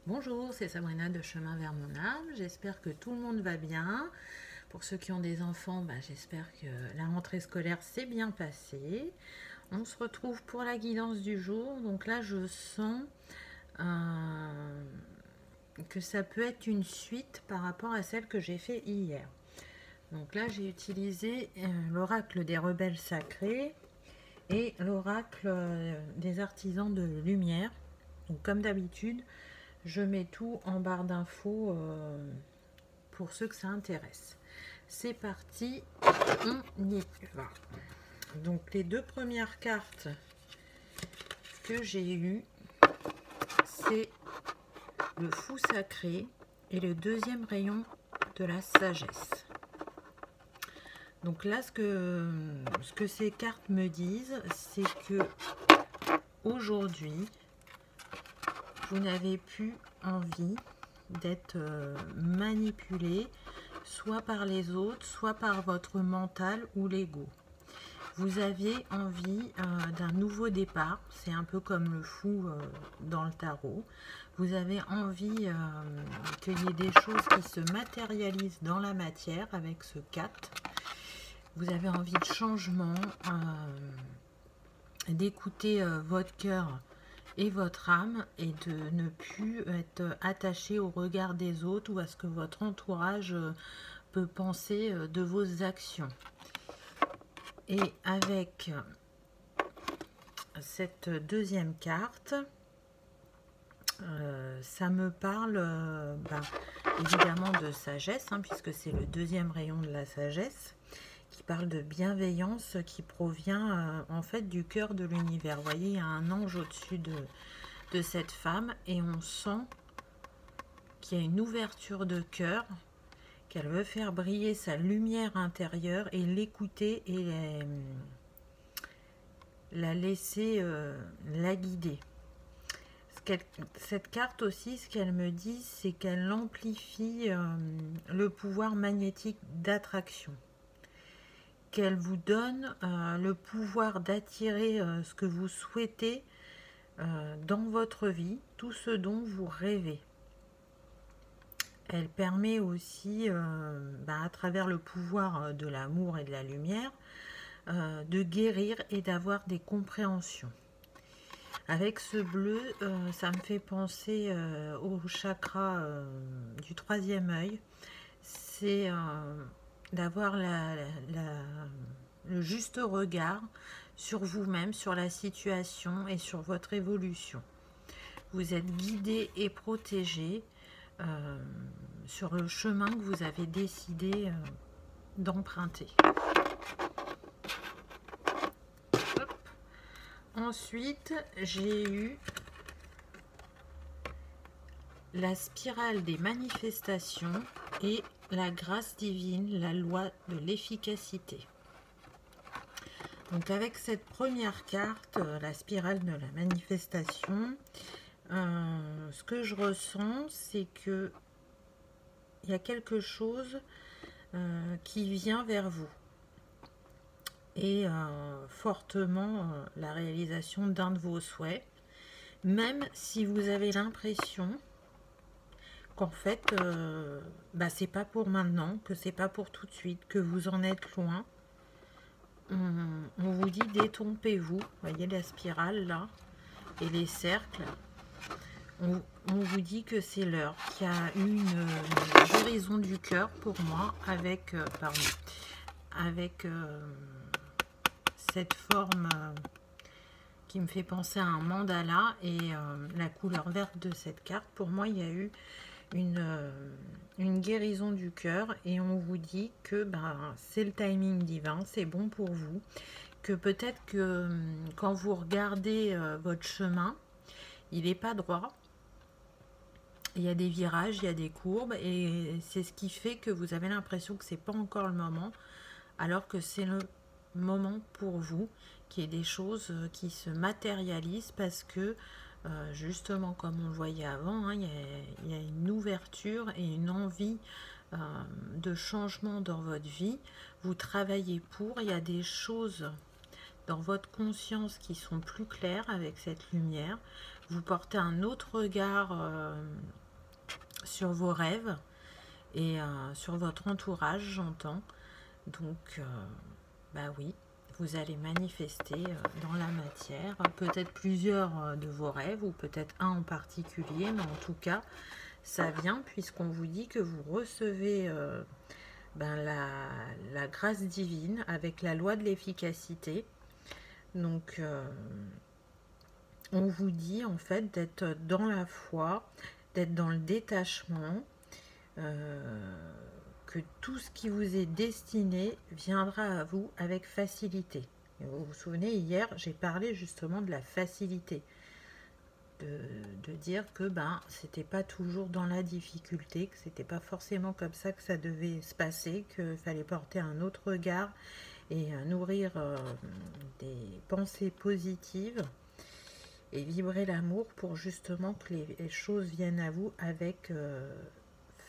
Bonjour, c'est Sabrina de Chemin vers mon âme. J'espère que tout le monde va bien. Pour ceux qui ont des enfants, j'espère que la rentrée scolaire s'est bien passée. On se retrouve pour la guidance du jour. Donc là, je sens que ça peut être une suite par rapport à celle que j'ai fait hier. Donc là, j'ai utilisé l'oracle des rebelles sacrés et l'oracle des artisans de lumière. Donc comme d'habitude, je mets tout en barre d'infos pour ceux que ça intéresse. C'est parti, on y va. Donc les deux premières cartes que j'ai eues, c'est le fou sacré et le deuxième rayon de la sagesse. Donc là, ce que ces cartes me disent, c'est que aujourd'hui, vous n'avez plus envie d'être manipulé, soit par les autres, soit par votre mental ou l'ego. Vous avez envie d'un nouveau départ, c'est un peu comme le fou dans le tarot. Vous avez envie qu'il y ait des choses qui se matérialisent dans la matière avec ce 4. Vous avez envie de changement, d'écouter votre cœur et votre âme et de ne plus être attaché au regard des autres ou à ce que votre entourage peut penser de vos actions. Et avec cette deuxième carte, ça me parle évidemment de sagesse, puisque c'est le deuxième rayon de la sagesse, qui parle de bienveillance qui provient en fait du cœur de l'univers. Vous voyez, il y a un ange au-dessus de cette femme et on sent qu'il y a une ouverture de cœur, qu'elle veut faire briller sa lumière intérieure et l'écouter et la laisser la guider. Cette carte aussi, ce qu'elle me dit, c'est qu'elle amplifie le pouvoir magnétique d'attraction, qu'elle vous donne le pouvoir d'attirer ce que vous souhaitez dans votre vie, tout ce dont vous rêvez. Elle permet aussi, à travers le pouvoir de l'amour et de la lumière, de guérir et d'avoir des compréhensions. Avec ce bleu, ça me fait penser au chakra du troisième œil. C'est d'avoir le juste regard sur vous-même, sur la situation et sur votre évolution. Vous êtes guidé et protégé sur le chemin que vous avez décidé d'emprunter. Ensuite, j'ai eu la spirale des manifestations et la grâce divine, la loi de l'efficacité. Donc avec cette première carte, la spirale de la manifestation, ce que je ressens, c'est que il y a quelque chose qui vient vers vous et fortement la réalisation d'un de vos souhaits, même si vous avez l'impression qu'en fait c'est pas pour maintenant, que c'est pas pour tout de suite, que vous en êtes loin. On vous dit détrompez-vous, voyez la spirale là et les cercles. On vous dit que c'est l'heure, qu'il y a une guérison du cœur pour moi avec cette forme qui me fait penser à un mandala et la couleur verte de cette carte. Pour moi, il y a eu une guérison du cœur et on vous dit que c'est le timing divin, c'est bon pour vous, que peut-être que quand vous regardez votre chemin, il n'est pas droit. Il y a des virages, il y a des courbes et c'est ce qui fait que vous avez l'impression que c'est pas encore le moment, alors que c'est le moment pour vous, qu'il y ait des choses qui se matérialisent parce que justement comme on le voyait avant, il y a une ouverture et une envie de changement dans votre vie. Vous travaillez pour, il y a des choses dans votre conscience qui sont plus claires avec cette lumière. vous portez un autre regard sur vos rêves et sur votre entourage, j'entends. Donc, bah oui, vous allez manifester dans la matière, peut-être plusieurs de vos rêves, ou peut-être un en particulier, mais en tout cas, ça vient puisqu'on vous dit que vous recevez la grâce divine avec la loi de l'efficacité. Donc, on vous dit en fait d'être dans la foi, d'être dans le détachement, que tout ce qui vous est destiné viendra à vous avec facilité. Et vous vous souvenez, hier, j'ai parlé justement de la facilité. De dire que c'était pas toujours dans la difficulté, que c'était pas forcément comme ça que ça devait se passer, qu'il fallait porter un autre regard et nourrir des pensées positives et vibrer l'amour pour justement que les choses viennent à vous avec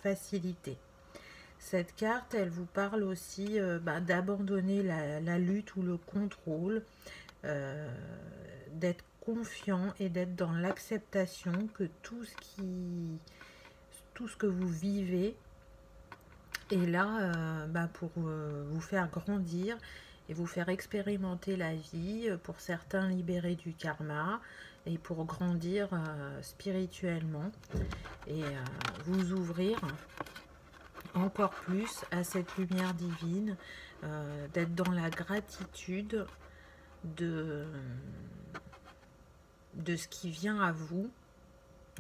facilité. Cette carte, elle vous parle aussi d'abandonner la lutte ou le contrôle, d'être confiant et d'être dans l'acceptation que tout ce que vous vivez est là pour vous faire grandir et vous faire expérimenter la vie, pour certains libérer du karma et pour grandir spirituellement et vous ouvrir encore plus à cette lumière divine, d'être dans la gratitude de ce qui vient à vous,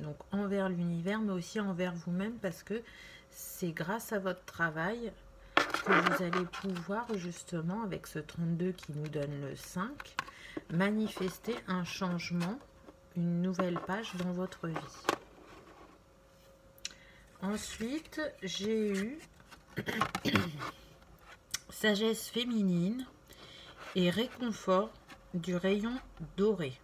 donc envers l'univers, mais aussi envers vous-même, parce que c'est grâce à votre travail que vous allez pouvoir justement, avec ce 32 qui nous donne le 5, manifester un changement, une nouvelle page dans votre vie. Ensuite, j'ai eu sagesse féminine et réconfort du rayon doré.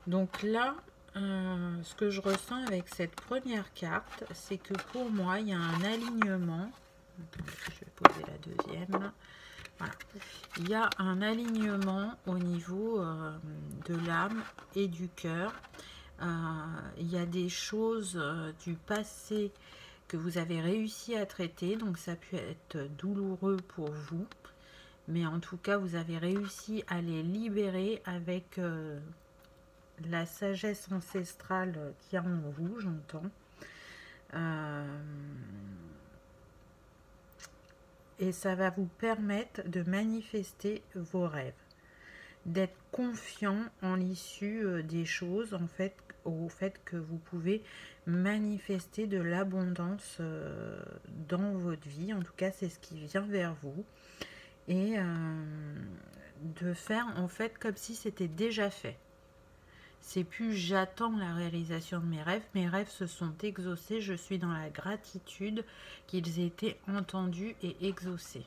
Donc là, ce que je ressens avec cette première carte, c'est que pour moi, il y a un alignement. Attendez, je vais poser la deuxième. Là. Voilà. Il y a un alignement au niveau de l'âme et du cœur. Il y a des choses du passé que vous avez réussi à traiter, donc ça peut être douloureux pour vous, mais en tout cas vous avez réussi à les libérer avec la sagesse ancestrale qu'il y a en vous, j'entends. Et ça va vous permettre de manifester vos rêves, d'être confiant en l'issue des choses, en fait, au fait que vous pouvez manifester de l'abondance dans votre vie. En tout cas, c'est ce qui vient vers vous. Et de faire en fait comme si c'était déjà fait. C'est plus j'attends la réalisation de mes rêves se sont exaucés, je suis dans la gratitude qu'ils aient été entendus et exaucés.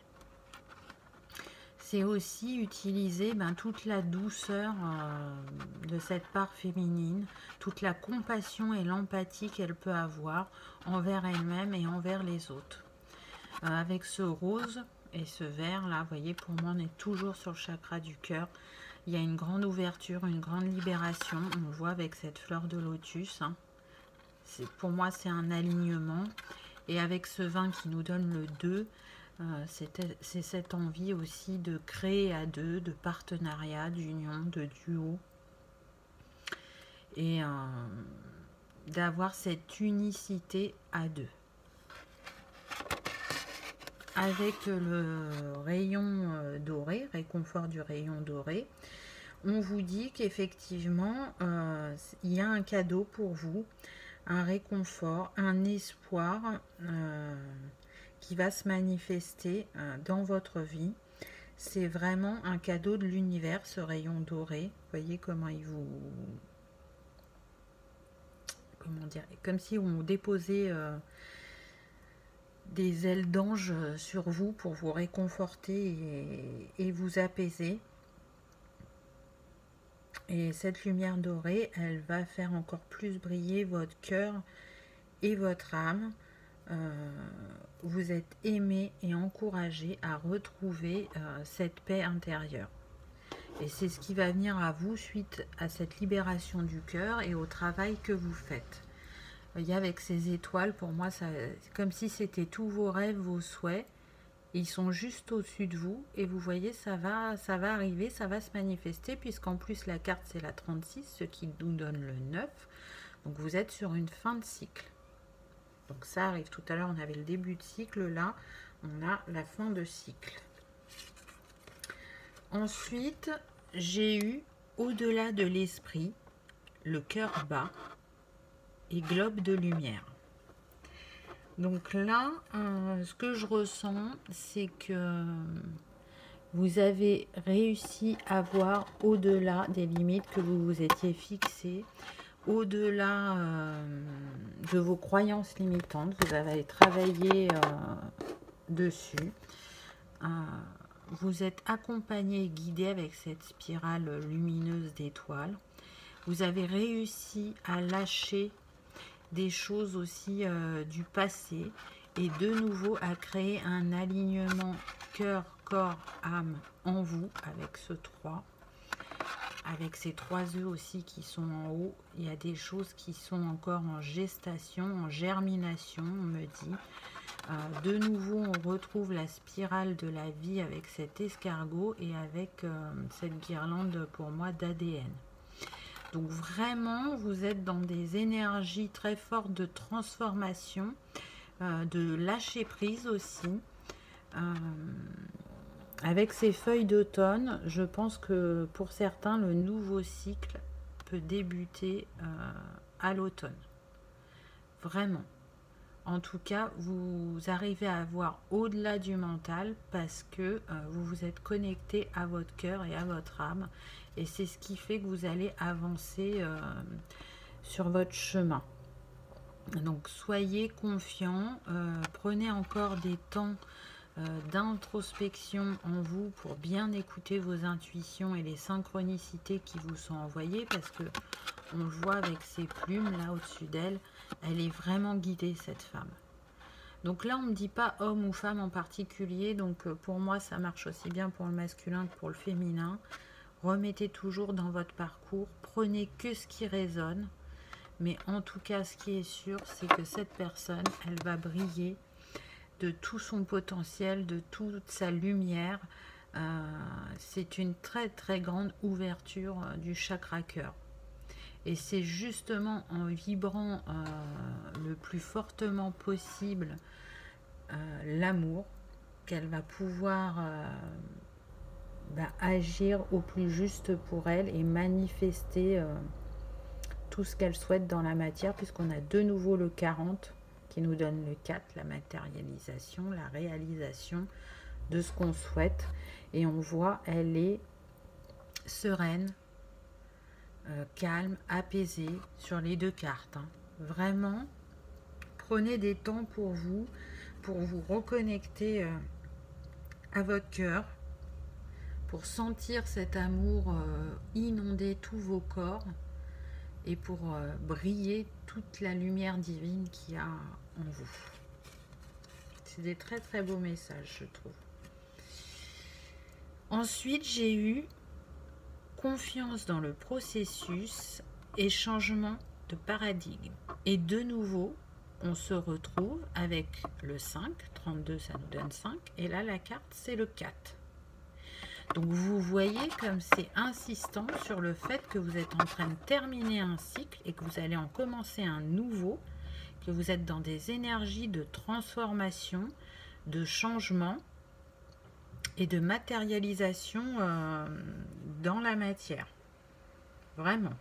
C'est aussi utiliser toute la douceur de cette part féminine, toute la compassion et l'empathie qu'elle peut avoir envers elle-même et envers les autres. Avec ce rose et ce vert là, vous voyez, pour moi on est toujours sur le chakra du cœur. Il y a une grande ouverture, une grande libération, on le voit avec cette fleur de lotus. Pour moi c'est un alignement. Et avec ce 20 qui nous donne le 2, c'est cette envie aussi de créer à deux, de partenariat, d'union, de duo. Et d'avoir cette unicité à deux. Avec le rayon doré, réconfort du rayon doré, on vous dit qu'effectivement, il y a un cadeau pour vous, un réconfort, un espoir qui va se manifester dans votre vie. C'est vraiment un cadeau de l'univers, ce rayon doré. Vous voyez comment il vous... Comment dire? Comme si on déposait... des ailes d'ange sur vous pour vous réconforter et vous apaiser. Et cette lumière dorée, elle va faire encore plus briller votre cœur et votre âme. Vous êtes aimé et encouragé à retrouver cette paix intérieure. Et c'est ce qui va venir à vous suite à cette libération du cœur et au travail que vous faites. Vous voyez, avec ces étoiles, pour moi, c'est comme si c'était tous vos rêves, vos souhaits. Ils sont juste au-dessus de vous et vous voyez, ça va arriver, ça va se manifester puisqu'en plus la carte c'est la 36, ce qui nous donne le 9. Donc vous êtes sur une fin de cycle. Donc ça arrive. Tout à l'heure on avait le début de cycle, là on a la fin de cycle. Ensuite j'ai eu au-delà de l'esprit, le cœur bas et globe de lumière. Donc là, ce que je ressens, c'est que vous avez réussi à voir au-delà des limites que vous vous étiez fixées, au-delà de vos croyances limitantes. Vous avez travaillé dessus. Vous êtes accompagné et guidé avec cette spirale lumineuse d'étoiles. Vous avez réussi à lâcher des choses aussi du passé et de nouveau à créer un alignement cœur, corps, âme en vous avec ce 3, avec ces 3 œufs aussi qui sont en haut. Il y a des choses qui sont encore en gestation, en germination, on me dit. De nouveau on retrouve la spirale de la vie avec cet escargot et avec cette guirlande pour moi d'ADN. Donc vraiment, vous êtes dans des énergies très fortes de transformation, de lâcher prise aussi. Avec ces feuilles d'automne, je pense que pour certains, le nouveau cycle peut débuter à l'automne. Vraiment. En tout cas, vous arrivez à voir au-delà du mental parce que vous vous êtes connecté à votre cœur et à votre âme. Et c'est ce qui fait que vous allez avancer sur votre chemin. Donc, soyez confiants. Prenez encore des temps d'introspection en vous pour bien écouter vos intuitions et les synchronicités qui vous sont envoyées. Parce que on le voit avec ses plumes là au-dessus d'elle. Elle est vraiment guidée, cette femme. Donc là, on ne me dit pas homme ou femme en particulier. Donc pour moi, ça marche aussi bien pour le masculin que pour le féminin. Remettez toujours dans votre parcours. Prenez que ce qui résonne. Mais en tout cas, ce qui est sûr, c'est que cette personne, elle va briller de tout son potentiel, de toute sa lumière. C'est une très très grande ouverture du chakra cœur. Et c'est justement en vibrant le plus fortement possible l'amour qu'elle va pouvoir agir au plus juste pour elle et manifester tout ce qu'elle souhaite dans la matière, puisqu'on a de nouveau le 40 qui nous donne le 4, la matérialisation, la réalisation de ce qu'on souhaite. Et on voit, elle est sereine, calme, apaisée sur les deux cartes. Vraiment, prenez des temps pour vous reconnecter à votre cœur, pour sentir cet amour inonder tous vos corps et pour briller toute la lumière divine qu'il y a en vous. C'est des très très beaux messages, je trouve. Ensuite, j'ai eu confiance dans le processus et changement de paradigme. Et de nouveau, on se retrouve avec le 5, 32 ça nous donne 5, et là la carte c'est le 4. Donc vous voyez comme c'est insistant sur le fait que vous êtes en train de terminer un cycle et que vous allez en commencer un nouveau, que vous êtes dans des énergies de transformation, de changement et de matérialisation dans la matière. Vraiment.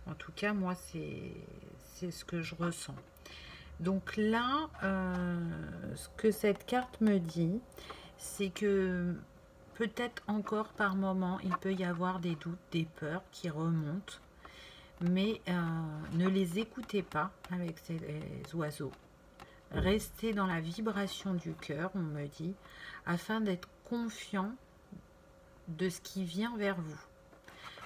En tout cas, moi, c'est ce que je ressens. Donc là, ce que cette carte me dit, c'est que peut-être encore par moment, il peut y avoir des doutes, des peurs qui remontent. Mais ne les écoutez pas avec ces oiseaux. Restez dans la vibration du cœur, on me dit, afin d'être confiant de ce qui vient vers vous.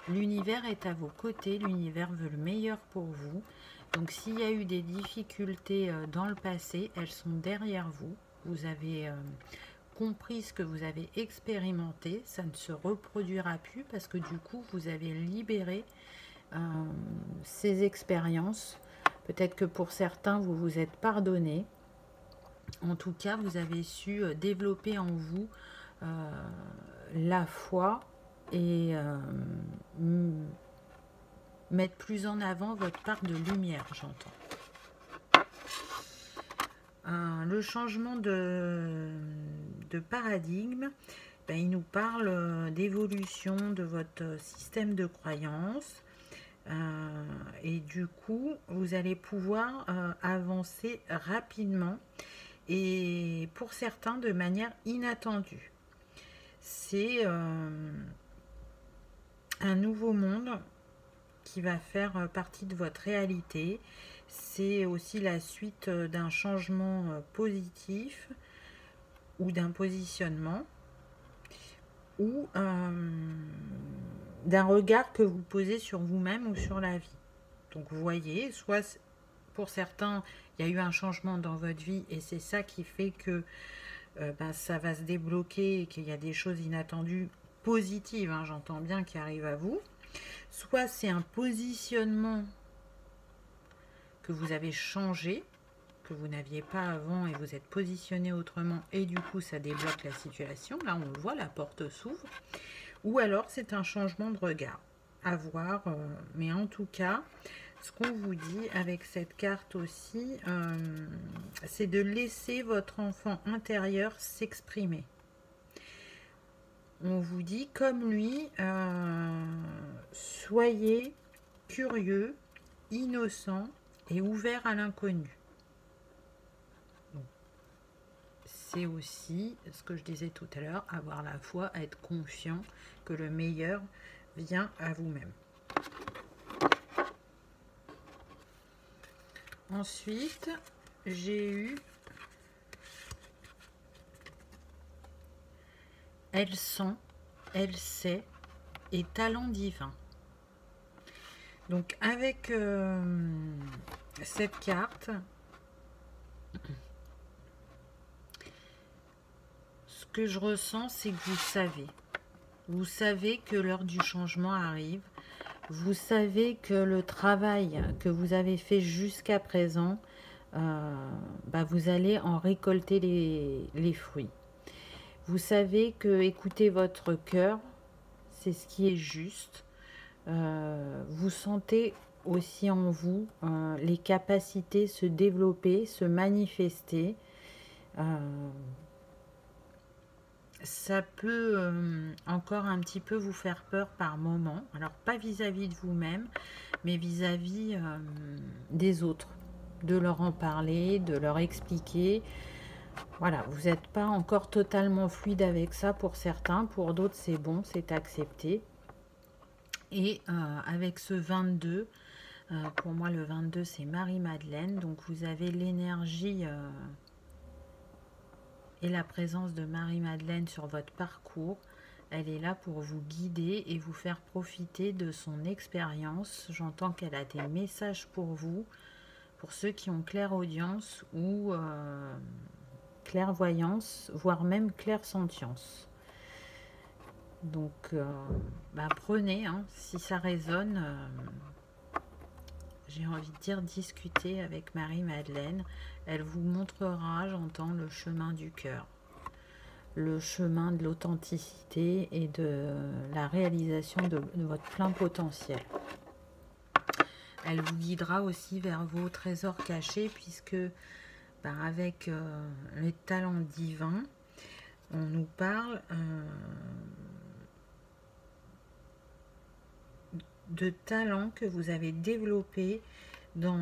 L'univers est à vos côtés, l'univers veut le meilleur pour vous. Donc s'il y a eu des difficultés dans le passé, elles sont derrière vous. Vous avez compris ce que vous avez expérimenté, ça ne se reproduira plus parce que du coup, vous avez libéré ces expériences. Peut-être que pour certains, vous vous êtes pardonné. En tout cas, vous avez su développer en vous la foi et mettre plus en avant votre part de lumière, j'entends. Le changement de paradigme, ben, il nous parle d'évolution de votre système de croyance. Et du coup, vous allez pouvoir avancer rapidement et pour certains de manière inattendue. C'est un nouveau monde qui va faire partie de votre réalité. C'est aussi la suite d'un changement positif ou d'un positionnement ou d'un regard que vous posez sur vous-même ou sur la vie. Donc vous voyez, soit pour certains, il y a eu un changement dans votre vie et c'est ça qui fait que ça va se débloquer et qu'il y a des choses inattendues positives, hein, j'entends bien, qui arrivent à vous. Soit c'est un positionnement que vous avez changé, que vous n'aviez pas avant et vous êtes positionné autrement et du coup ça débloque la situation. Là on le voit, la porte s'ouvre. Ou alors c'est un changement de regard à voir. Mais en tout cas, ce qu'on vous dit avec cette carte aussi, c'est de laisser votre enfant intérieur s'exprimer. On vous dit comme lui, soyez curieux, innocent et ouvert à l'inconnu. C'est aussi ce que je disais tout à l'heure, avoir la foi, être confiant que le meilleur vient à vous-même. Ensuite, j'ai eu elle sent, elle sait et talent divin. Donc avec cette carte, ce que je ressens, c'est que vous savez que l'heure du changement arrive. Vous savez que le travail que vous avez fait jusqu'à présent, vous allez en récolter les fruits. Vous savez que écouter votre cœur, c'est ce qui est juste. Vous sentez aussi en vous les capacités se développer, se manifester. Ça peut encore un petit peu vous faire peur par moment. Alors pas vis-à-vis de vous-même, mais vis-à-vis des autres. De leur en parler, de leur expliquer. Voilà, vous n'êtes pas encore totalement fluide avec ça pour certains. Pour d'autres, c'est bon, c'est accepté. Et avec ce 22, pour moi le 22 c'est Marie-Madeleine. Donc vous avez l'énergie... et la présence de Marie-Madeleine sur votre parcours. Elle est là pour vous guider et vous faire profiter de son expérience. J'entends qu'elle a des messages pour vous, pour ceux qui ont clairaudience ou clairvoyance, voire même clairsentience. Donc, prenez, hein, si ça résonne, j'ai envie de dire, discutez avec Marie-Madeleine. Elle vous montrera, j'entends, le chemin du cœur, le chemin de l'authenticité et de la réalisation de votre plein potentiel. Elle vous guidera aussi vers vos trésors cachés, puisque avec les talents divins, on nous parle de talents que vous avez développés dans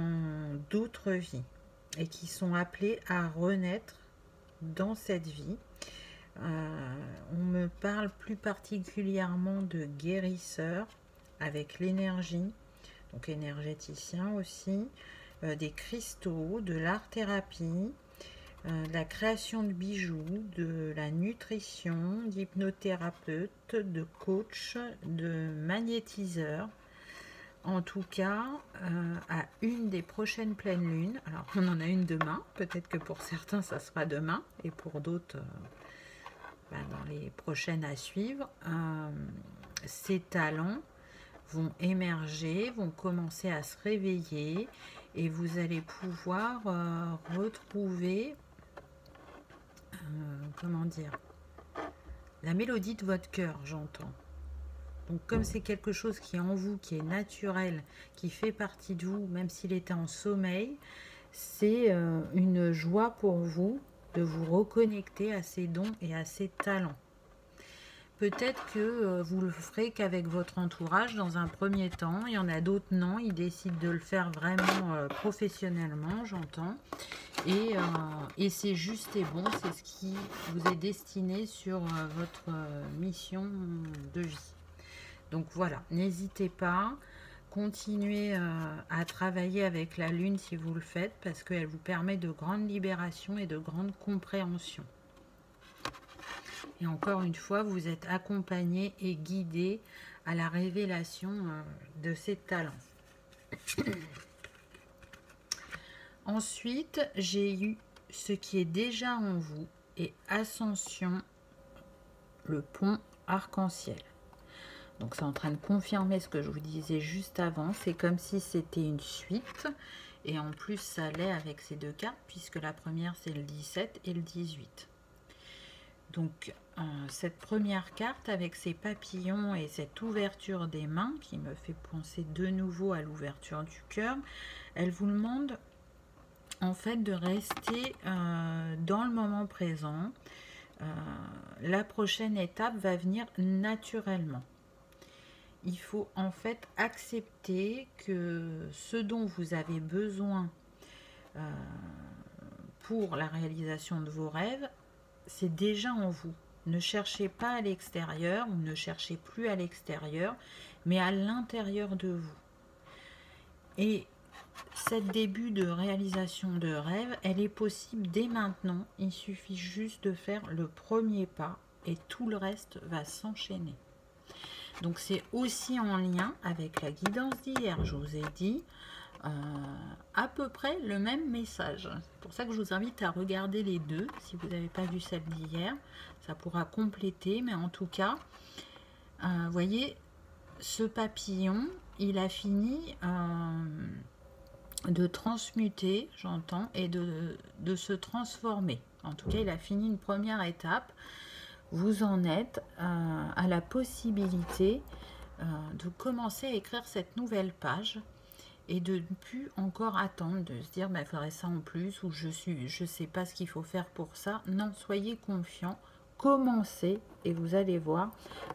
d'autres vies et qui sont appelés à renaître dans cette vie. On me parle plus particulièrement de guérisseur avec l'énergie, donc énergéticien aussi, des cristaux, de l'art-thérapie, de la création de bijoux, de la nutrition, d'hypnothérapeute, de coach, de magnétiseur. En tout cas, à une des prochaines pleines lunes, alors on en a une demain, peut-être que pour certains ça sera demain, et pour d'autres dans les prochaines à suivre, ces talents vont émerger, vont commencer à se réveiller et vous allez pouvoir retrouver, comment dire, la mélodie de votre cœur, j'entends. Donc comme c'est quelque chose qui est en vous, qui est naturel, qui fait partie de vous, même s'il était en sommeil, c'est une joie pour vous de vous reconnecter à ces dons et à ces talents. Peut-être que vous le ferez qu'avec votre entourage dans un premier temps. Il y en a d'autres, non. Ils décident de le faire vraiment professionnellement, j'entends. Et c'est juste et bon. C'est ce qui vous est destiné sur votre mission de vie. Donc voilà, n'hésitez pas. Continuez à travailler avec la Lune si vous le faites, parce qu'elle vous permet de grandes libérations et de grandes compréhensions. Et encore une fois, vous êtes accompagné et guidé à la révélation de ces talents. Ensuite, j'ai eu ce qui est déjà en vous et Ascension, le pont arc-en-ciel. Donc c'est en train de confirmer ce que je vous disais juste avant. C'est comme si c'était une suite. Et en plus, ça l'est avec ces deux cartes, puisque la première, c'est le 17 et le 18. Donc, cette première carte avec ces papillons et cette ouverture des mains qui me fait penser de nouveau à l'ouverture du cœur, elle vous demande en fait de rester dans le moment présent. La prochaine étape va venir naturellement. Il faut en fait accepter que ce dont vous avez besoin pour la réalisation de vos rêves, c'est déjà en vous. Ne cherchez pas à l'extérieur, ou ne cherchez plus à l'extérieur, mais à l'intérieur de vous. Et cette début de réalisation de rêve, elle est possible dès maintenant. Il suffit juste de faire le premier pas et tout le reste va s'enchaîner. Donc c'est aussi en lien avec la guidance d'hier, je vous ai dit. À peu près le même message. C'est pour ça que je vous invite à regarder les deux. Si vous n'avez pas vu celle d'hier, ça pourra compléter. Mais en tout cas, vous voyez, ce papillon, il a fini de transmuter, j'entends, et de se transformer. En tout cas, il a fini une première étape. Vous en êtes à la possibilité de commencer à écrire cette nouvelle page. Et de ne plus encore attendre, de se dire, il faudrait ça en plus, ou je sais pas ce qu'il faut faire pour ça. Non, soyez confiants, commencez, et vous allez voir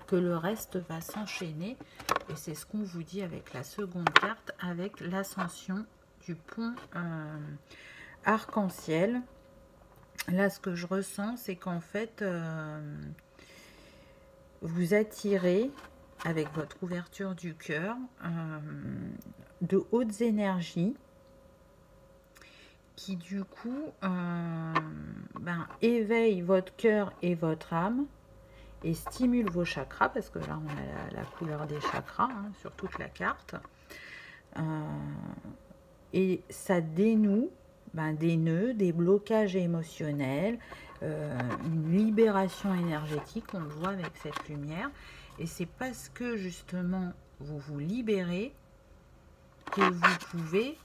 que le reste va s'enchaîner. Et c'est ce qu'on vous dit avec la seconde carte, avec l'ascension du pont arc-en-ciel. Là, ce que je ressens, c'est qu'en fait, vous attirez, avec votre ouverture du cœur, de hautes énergies qui du coup éveillent votre cœur et votre âme et stimulent vos chakras, parce que là on a la couleur des chakras sur toute la carte, et ça dénoue des nœuds, des blocages émotionnels, une libération énergétique, on le voit avec cette lumière. Et c'est parce que justement vous vous libérez que vous pouvez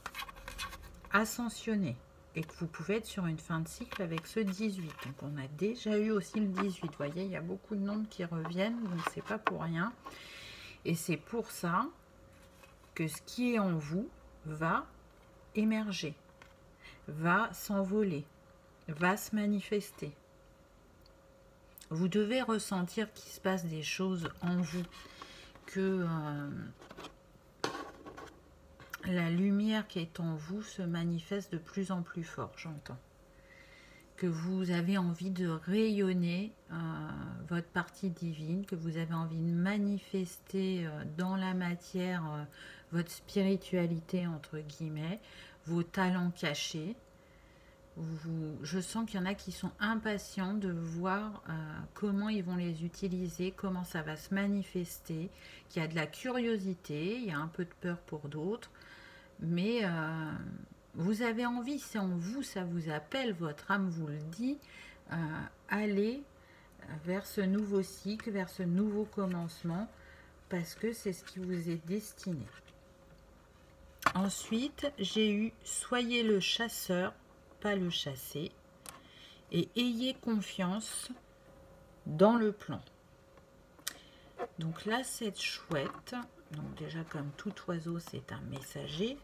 ascensionner et que vous pouvez être sur une fin de cycle avec ce 18. Donc on a déjà eu aussi le 18. Vous voyez, il y a beaucoup de nombres qui reviennent, donc c'est pas pour rien. Et c'est pour ça que ce qui est en vous va émerger, va s'envoler, va se manifester. Vous devez ressentir qu'il se passe des choses en vous, que la lumière qui est en vous se manifeste de plus en plus fort, j'entends. Que vous avez envie de rayonner votre partie divine, que vous avez envie de manifester dans la matière votre spiritualité, entre guillemets, vos talents cachés. Je sens qu'il y en a qui sont impatients de voir comment ils vont les utiliser, comment ça va se manifester, qu'il y a de la curiosité, il y a un peu de peur pour d'autres, mais vous avez envie, c'est en vous, ça vous appelle, votre âme vous le dit, allez vers ce nouveau cycle, vers ce nouveau commencement, parce que c'est ce qui vous est destiné. Ensuite, j'ai eu « Soyez le chasseur, pas le chassé, et ayez confiance dans le plan ». Donc là, cette chouette, donc déjà comme tout oiseau, c'est un messager,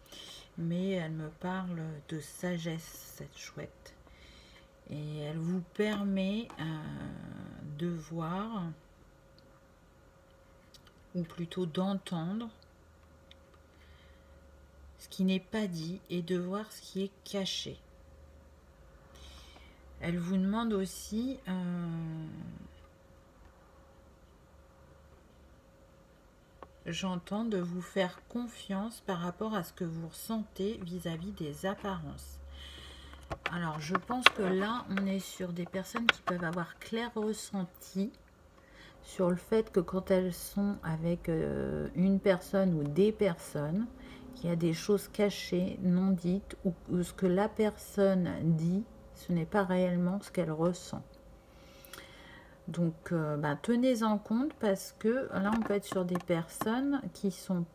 mais elle me parle de sagesse, cette chouette. Et elle vous permet de voir, ou plutôt d'entendre, ce qui n'est pas dit et de voir ce qui est caché. Elle vous demande aussi j'entends de vous faire confiance par rapport à ce que vous ressentez vis-à-vis des apparences. Alors, je pense que là, on est sur des personnes qui peuvent avoir clair ressenti sur le fait que quand elles sont avec une personne ou des personnes, qu'il y a des choses cachées, non dites, ou ce que la personne dit, ce n'est pas réellement ce qu'elle ressent. Donc, tenez-en compte parce que là, on peut être sur des personnes qui sont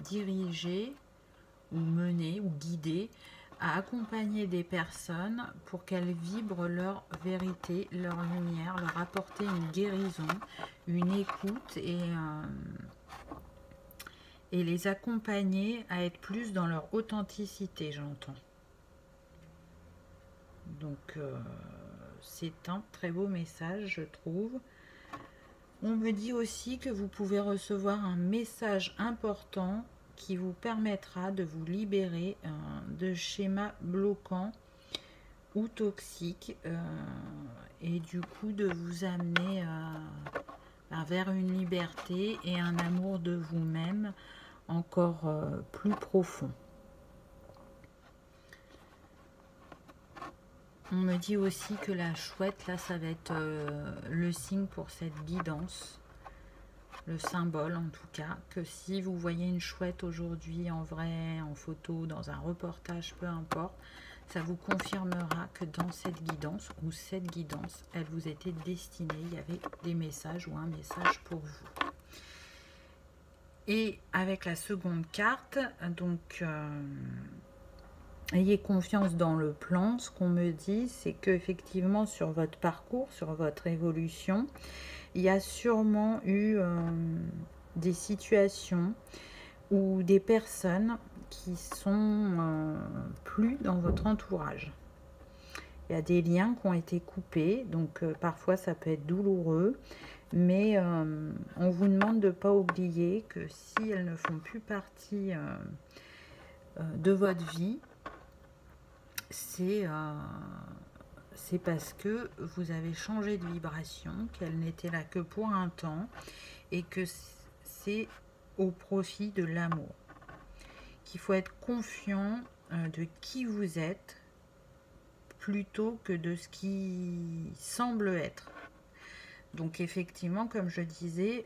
dirigées ou menées ou guidées à accompagner des personnes pour qu'elles vibrent leur vérité, leur lumière, leur apporter une guérison, une écoute et les accompagner à être plus dans leur authenticité, j'entends. Donc, c'est un très beau message, je trouve. On me dit aussi que vous pouvez recevoir un message important qui vous permettra de vous libérer de schémas bloquants ou toxiques et du coup de vous amener vers une liberté et un amour de vous-même encore plus profond. On me dit aussi que la chouette, là, ça va être le signe pour cette guidance, le symbole en tout cas, que si vous voyez une chouette aujourd'hui en vrai, en photo, dans un reportage, peu importe, ça vous confirmera que dans cette guidance, ou cette guidance, elle vous était destinée, il y avait des messages ou un message pour vous. Et avec la seconde carte, donc... ayez confiance dans le plan. Ce qu'on me dit, c'est qu'effectivement, sur votre parcours, sur votre évolution, il y a sûrement eu des situations ou des personnes qui sont plus dans votre entourage. Il y a des liens qui ont été coupés, donc parfois ça peut être douloureux, mais on vous demande de ne pas oublier que si elles ne font plus partie de votre vie, c'est parce que vous avez changé de vibration, qu'elle n'était là que pour un temps et que c'est au profit de l'amour. Qu'il faut être confiant de qui vous êtes plutôt que de ce qui semble être. Donc effectivement, comme je disais,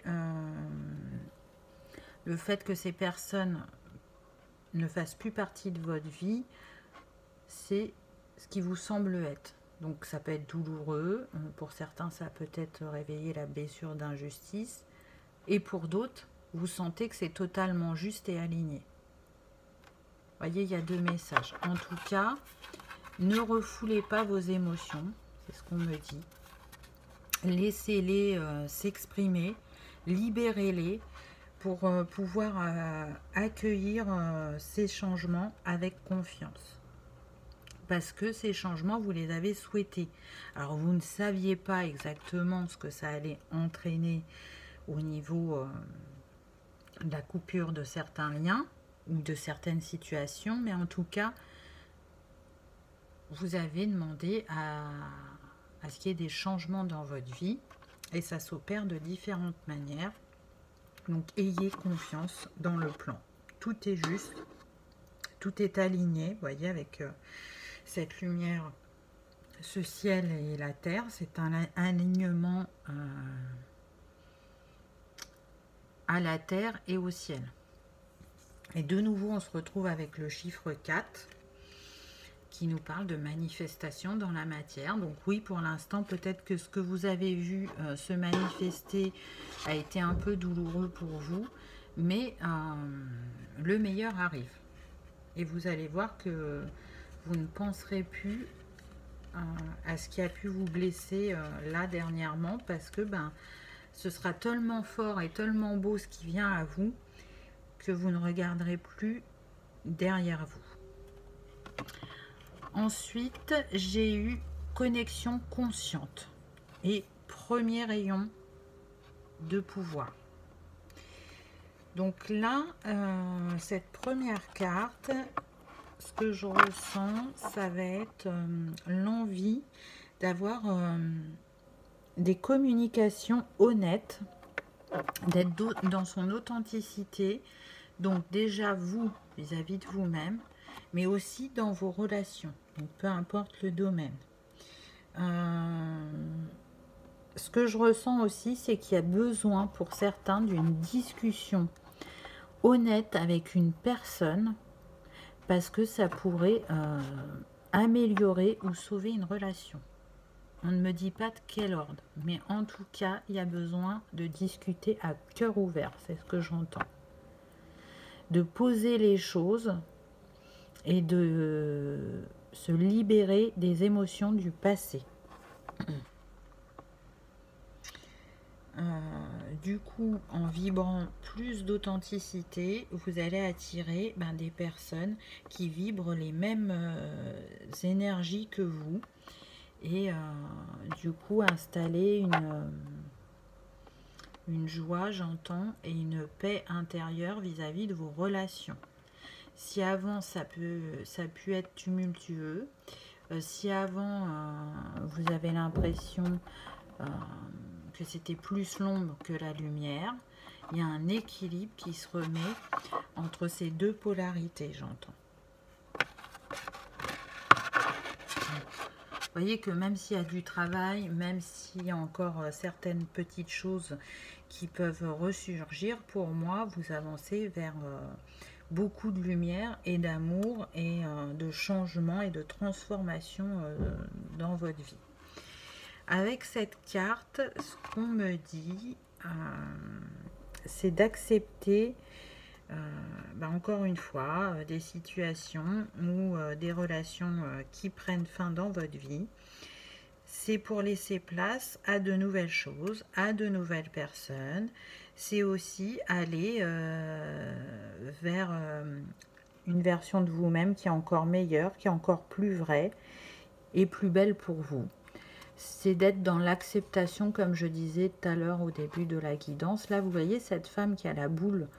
le fait que ces personnes ne fassent plus partie de votre vie, c'est ce qui vous semble être. Donc ça peut être douloureux, pour certains ça peut être réveiller la blessure d'injustice, et pour d'autres, vous sentez que c'est totalement juste et aligné. Vous voyez, il y a deux messages. En tout cas, ne refoulez pas vos émotions, c'est ce qu'on me dit. Laissez-les s'exprimer, libérez-les pour pouvoir accueillir ces changements avec confiance. Parce que ces changements, vous les avez souhaités. Alors, vous ne saviez pas exactement ce que ça allait entraîner au niveau de la coupure de certains liens ou de certaines situations, mais en tout cas, vous avez demandé à ce qu'il y ait des changements dans votre vie, et ça s'opère de différentes manières. Donc, ayez confiance dans le plan. Tout est juste, tout est aligné, vous voyez, avec... cette lumière, ce ciel et la terre, c'est un alignement à la terre et au ciel. Et de nouveau, on se retrouve avec le chiffre 4, qui nous parle de manifestation dans la matière. Donc oui, pour l'instant, peut-être que ce que vous avez vu se manifester a été un peu douloureux pour vous, mais le meilleur arrive. Et vous allez voir que vous ne penserez plus à ce qui a pu vous blesser là dernièrement, parce que ce sera tellement fort et tellement beau ce qui vient à vous que vous ne regarderez plus derrière vous. Ensuite, j'ai eu connexion consciente et premier rayon de pouvoir. Donc là, cette première carte, ce que je ressens, ça va être l'envie d'avoir des communications honnêtes, d'être dans son authenticité. Donc déjà vous, vis-à-vis de vous-même, mais aussi dans vos relations, donc peu importe le domaine. Ce que je ressens aussi, c'est qu'il y a besoin pour certains d'une discussion honnête avec une personne, parce que ça pourrait améliorer ou sauver une relation. On ne me dit pas de quel ordre, mais en tout cas, il y a besoin de discuter à cœur ouvert, c'est ce que j'entends. De poser les choses et de se libérer des émotions du passé. Du coup, en vibrant plus d'authenticité, vous allez attirer des personnes qui vibrent les mêmes énergies que vous, et du coup installer une joie, j'entends, et une paix intérieure vis-à-vis de vos relations. Si avant ça a pu être tumultueux, si avant vous avez l'impression que c'était plus l'ombre que la lumière, il y a un équilibre qui se remet entre ces deux polarités, j'entends. Vous voyez que même s'il y a du travail, même s'il y a encore certaines petites choses qui peuvent ressurgir, pour moi, vous avancez vers beaucoup de lumière et d'amour et de changement et de transformation dans votre vie. Avec cette carte, ce qu'on me dit, c'est d'accepter, encore une fois, des situations ou des relations qui prennent fin dans votre vie. C'est pour laisser place à de nouvelles choses, à de nouvelles personnes. C'est aussi aller vers une version de vous-même qui est encore meilleure, qui est encore plus vraie et plus belle pour vous. C'est d'être dans l'acceptation, comme je disais tout à l'heure au début de la guidance. Là, vous voyez cette femme qui a la boule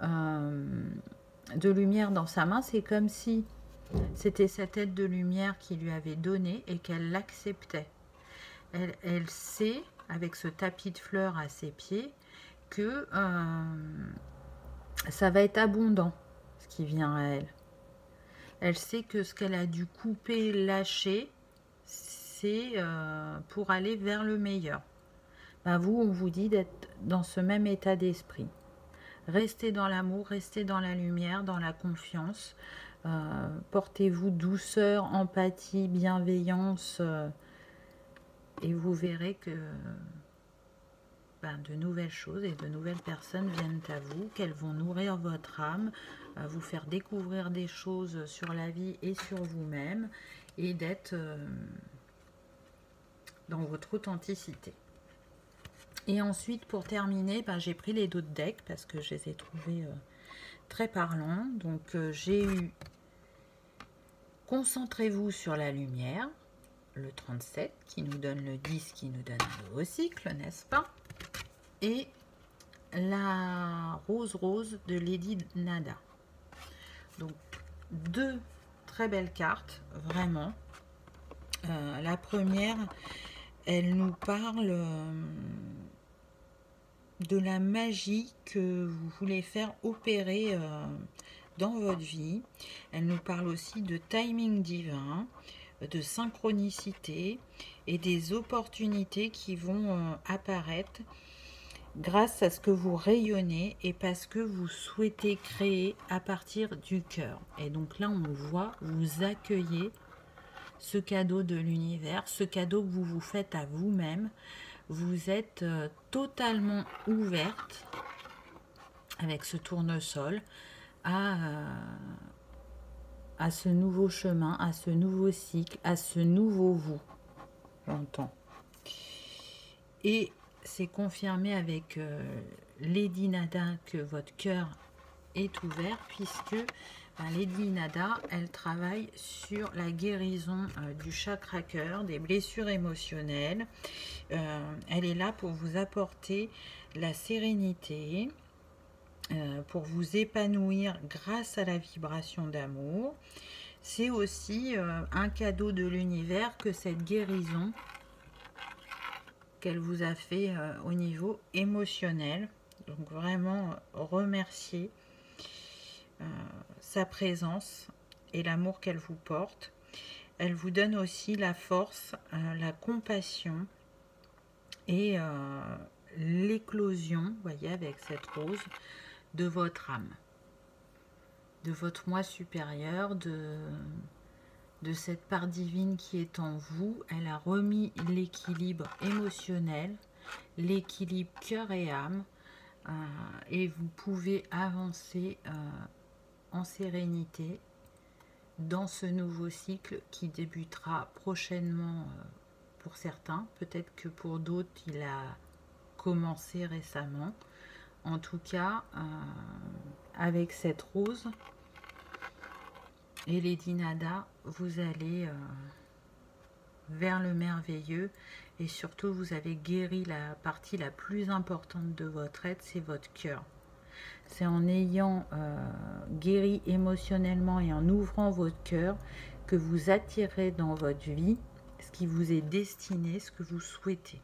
de lumière dans sa main. C'est comme si c'était cette aide de lumière qui lui avait donné et qu'elle l'acceptait. Elle sait, avec ce tapis de fleurs à ses pieds, que ça va être abondant, ce qui vient à elle. Elle sait que ce qu'elle a dû couper, lâcher, c'est pour aller vers le meilleur. Vous, on vous dit d'être dans ce même état d'esprit. Restez dans l'amour, restez dans la lumière, dans la confiance. Portez-vous douceur, empathie, bienveillance, et vous verrez que de nouvelles choses et de nouvelles personnes viennent à vous, qu'elles vont nourrir votre âme, vous faire découvrir des choses sur la vie et sur vous-même, et d'être dans votre authenticité. Et ensuite, pour terminer, j'ai pris les deux decks parce que je les ai trouvés très parlants. Donc j'ai eu Concentrez-vous sur la lumière, le 37 qui nous donne le 10 qui nous donne un nouveau cycle, n'est-ce pas? Et la rose de Lady Nada. Donc deux très belles cartes, vraiment. La première, elle nous parle de la magie que vous voulez faire opérer dans votre vie. Elle nous parle aussi de timing divin, de synchronicité et des opportunités qui vont apparaître grâce à ce que vous rayonnez et parce que vous souhaitez créer à partir du cœur. Et donc là, on voit, vous accueillez ce cadeau de l'univers, ce cadeau que vous vous faites à vous-même. Vous êtes totalement ouverte avec ce tournesol à ce nouveau chemin, à ce nouveau cycle, à ce nouveau vous, j'entends. Et c'est confirmé avec Lady Nada que votre cœur est ouvert, puisque Lady Nada, elle travaille sur la guérison du chakra cœur, des blessures émotionnelles. Elle est là pour vous apporter la sérénité, pour vous épanouir grâce à la vibration d'amour. C'est aussi un cadeau de l'univers que cette guérison qu'elle vous a fait au niveau émotionnel. Donc vraiment remercier sa présence et l'amour qu'elle vous porte. Elle vous donne aussi la force, la compassion et l'éclosion, voyez, avec cette rose, de votre âme, de votre moi supérieur, de cette part divine qui est en vous. Elle a remis l'équilibre émotionnel, l'équilibre cœur et âme, et vous pouvez avancer en sérénité dans ce nouveau cycle qui débutera prochainement pour certains. Peut-être que pour d'autres, il a commencé récemment. En tout cas, avec cette rose et Lady Nada, vous allez vers le merveilleux, et surtout vous avez guéri la partie la plus importante de votre être, c'est votre cœur. C'est en ayant guéri émotionnellement et en ouvrant votre cœur que vous attirez dans votre vie ce qui vous est destiné, ce que vous souhaitez.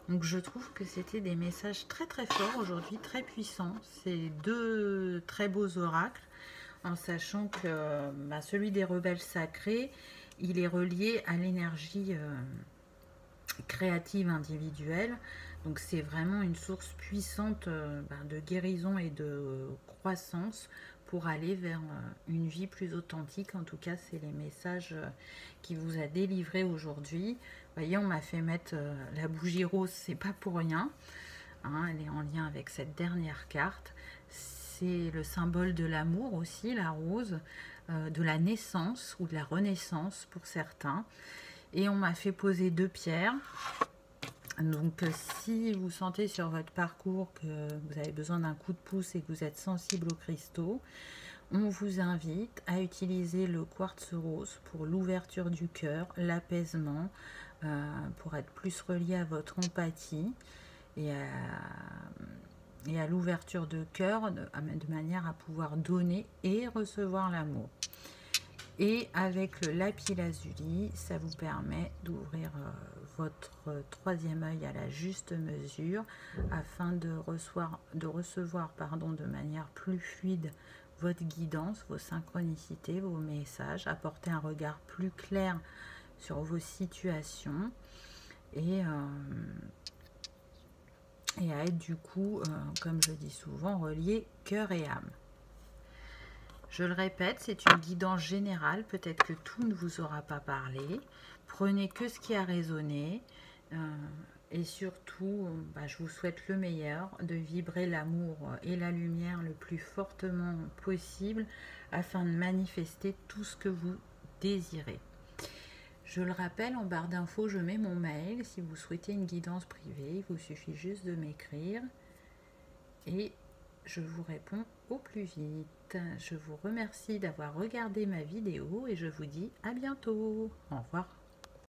Donc je trouve que c'était des messages très très forts aujourd'hui, très puissants. C'est deux très beaux oracles, en sachant que celui des rebelles sacrés, il est relié à l'énergie créative individuelle. Donc c'est vraiment une source puissante de guérison et de croissance pour aller vers une vie plus authentique. En tout cas, c'est les messages qui vous a délivré aujourd'hui. Vous voyez, on m'a fait mettre la bougie rose, c'est pas pour rien. Hein, elle est en lien avec cette dernière carte. C'est le symbole de l'amour aussi, la rose, de la naissance ou de la renaissance pour certains. Et on m'a fait poser 2 pierres. Donc si vous sentez sur votre parcours que vous avez besoin d'un coup de pouce et que vous êtes sensible aux cristaux, on vous invite à utiliser le quartz rose pour l'ouverture du cœur, l'apaisement, pour être plus relié à votre empathie et à l'ouverture de cœur, de manière à pouvoir donner et recevoir l'amour. Et avec le lapis lazuli, ça vous permet d'ouvrir votre 3e œil à la juste mesure afin de recevoir de manière plus fluide votre guidance, vos synchronicités, vos messages, apporter un regard plus clair sur vos situations et à être du coup, comme je dis souvent, relié cœur et âme. Je le répète, c'est une guidance générale, peut-être que tout ne vous aura pas parlé. Prenez que ce qui a résonné et surtout, je vous souhaite le meilleur, de vibrer l'amour et la lumière le plus fortement possible afin de manifester tout ce que vous désirez. Je le rappelle, en barre d'infos, je mets mon mail. Si vous souhaitez une guidance privée, il vous suffit juste de m'écrire et je vous réponds au plus vite. Je vous remercie d'avoir regardé ma vidéo et je vous dis à bientôt. Au revoir.